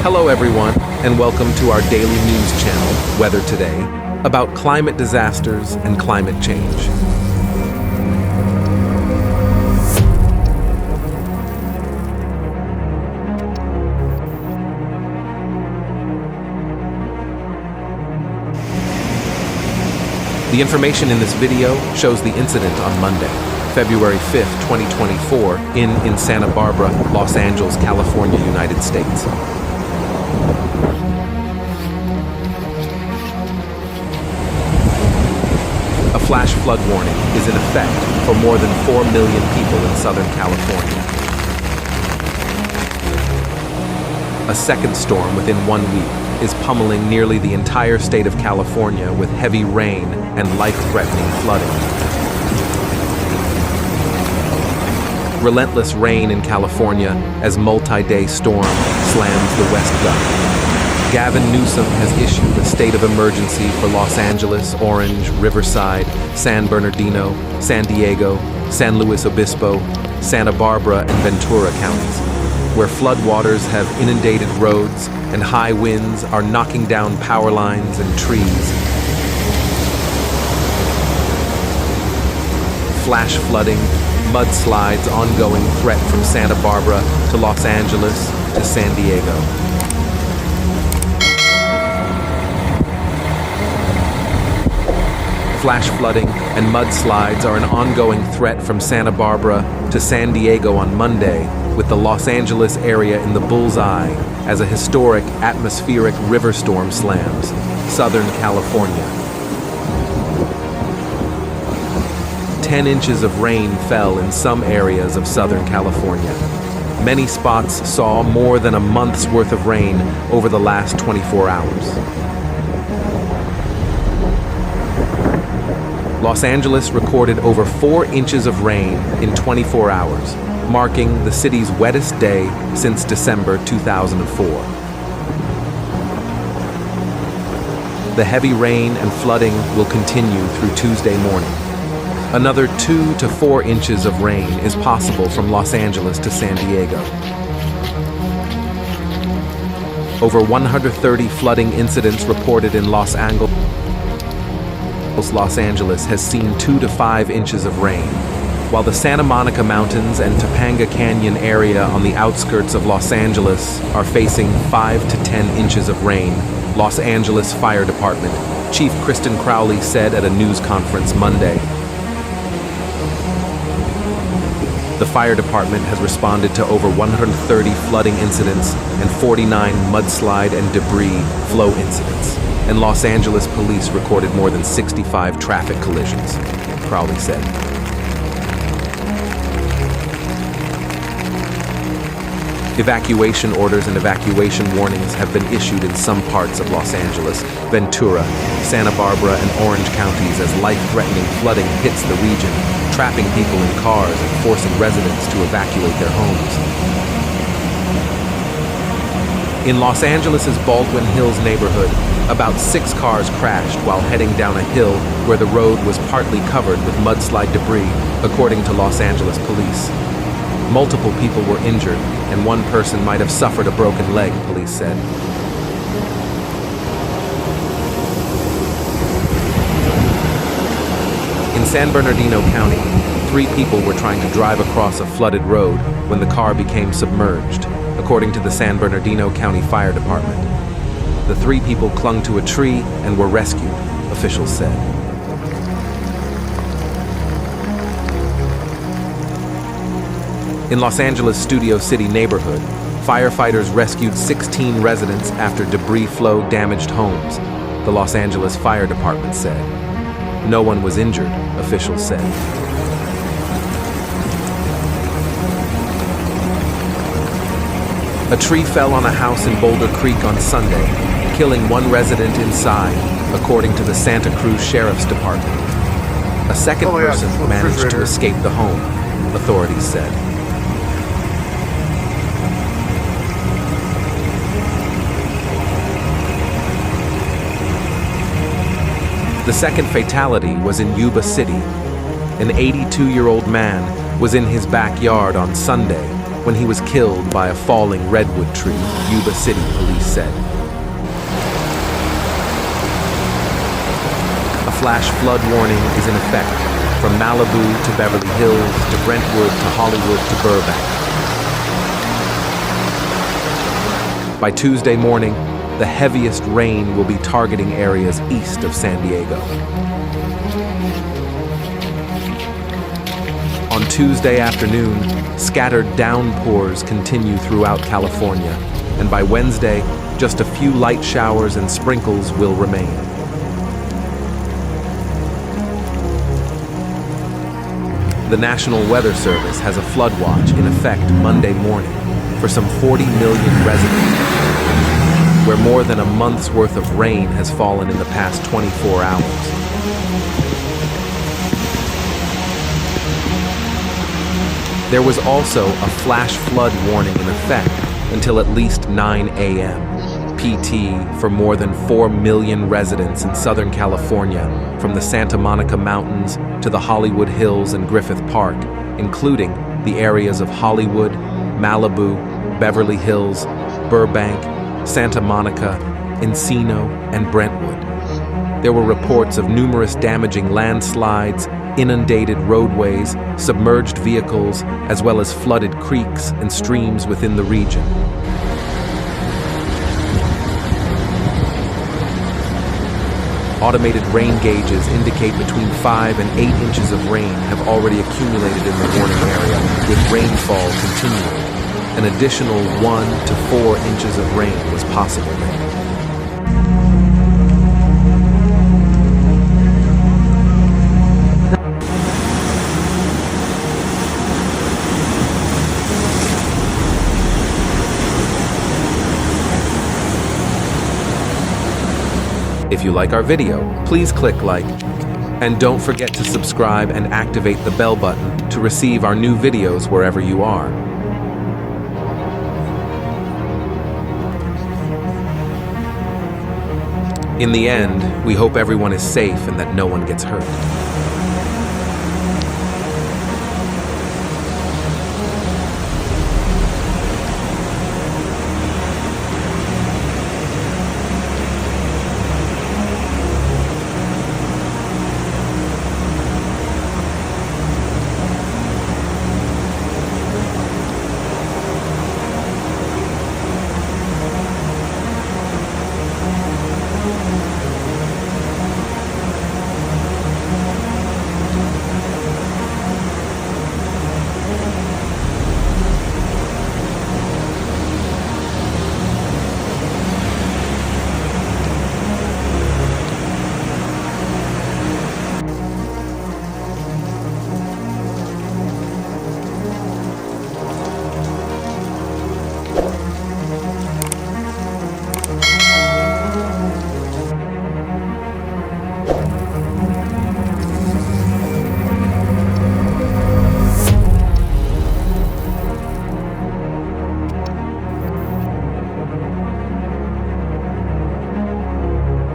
Hello everyone, and welcome to our daily news channel, Weather Today, about climate disasters and climate change. The information in this video shows the incident on Monday, February 5th, 2024, in Santa Barbara, Los Angeles, California, United States. A flash flood warning is in effect for more than 4 million people in Southern California. A second storm within 1 week is pummeling nearly the entire state of California with heavy rain and life-threatening flooding. Relentless rain in California as multi-day storm slams the West Gulf. Gavin Newsom has issued a state of emergency for Los Angeles, Orange, Riverside, San Bernardino, San Diego, San Luis Obispo, Santa Barbara, and Ventura counties, where floodwaters have inundated roads and high winds are knocking down power lines and trees. Flash flooding, mudslides, ongoing threat from Santa Barbara to Los Angeles to San Diego. Flash flooding and mudslides are an ongoing threat from Santa Barbara to San Diego on Monday, with the Los Angeles area in the bullseye as a historic atmospheric river storm slams Southern California. 10 inches of rain fell in some areas of Southern California. Many spots saw more than a month's worth of rain over the last 24 hours. Los Angeles recorded over 4 inches of rain in 24 hours, marking the city's wettest day since December 2004. The heavy rain and flooding will continue through Tuesday morning. Another 2 to 4 inches of rain is possible from Los Angeles to San Diego. Over 130 flooding incidents reported in Los Angeles. Los Angeles has seen 2 to 5 inches of rain, while the Santa Monica Mountains and Topanga Canyon area on the outskirts of Los Angeles are facing 5 to 10 inches of rain. Los Angeles Fire Department Chief Kristen Crowley said at a news conference Monday. The fire department has responded to over 130 flooding incidents and 49 mudslide and debris flow incidents, and Los Angeles police recorded more than 65 traffic collisions, Crowley said. Evacuation orders and evacuation warnings have been issued in some parts of Los Angeles, Ventura, Santa Barbara, and Orange counties as life-threatening flooding hits the region, trapping people in cars and forcing residents to evacuate their homes. In Los Angeles' Baldwin Hills neighborhood, about 6 cars crashed while heading down a hill where the road was partly covered with mudslide debris, according to Los Angeles police. Multiple people were injured, and 1 person might have suffered a broken leg, police said. In San Bernardino County, 3 people were trying to drive across a flooded road when the car became submerged, according to the San Bernardino County Fire Department. The 3 people clung to a tree and were rescued, officials said. In Los Angeles' Studio City neighborhood, firefighters rescued 16 residents after debris flow damaged homes, the Los Angeles Fire Department said. No one was injured, officials said. A tree fell on a house in Boulder Creek on Sunday, killing 1 resident inside, according to the Santa Cruz Sheriff's Department. A second person managed to escape the home, authorities said. The second fatality was in Yuba City. An 82-year-old man was in his backyard on Sunday when he was killed by a falling redwood tree, Yuba City police said. A flash flood warning is in effect from Malibu to Beverly Hills to Brentwood to Hollywood to Burbank. By Tuesday morning, the heaviest rain will be targeting areas east of San Diego. On Tuesday afternoon, scattered downpours continue throughout California, and by Wednesday, just a few light showers and sprinkles will remain. The National Weather Service has a flood watch in effect Monday morning for some 40 million residents, where more than a month's worth of rain has fallen in the past 24 hours. There was also a flash flood warning in effect until at least 9 a.m. PT for more than 4 million residents in Southern California, from the Santa Monica Mountains to the Hollywood Hills and Griffith Park, including the areas of Hollywood, Malibu, Beverly Hills, Burbank, Santa Monica, Encino, and Brentwood. There were reports of numerous damaging landslides, inundated roadways, submerged vehicles, as well as flooded creeks and streams within the region. Automated rain gauges indicate between 5 and 8 inches of rain have already accumulated in the warning area, with rainfall continuing. An additional 1 to 4 inches of rain was possible there. If you like our video, please click like, and don't forget to subscribe and activate the bell button to receive our new videos wherever you are. In the end, we hope everyone is safe and that no one gets hurt.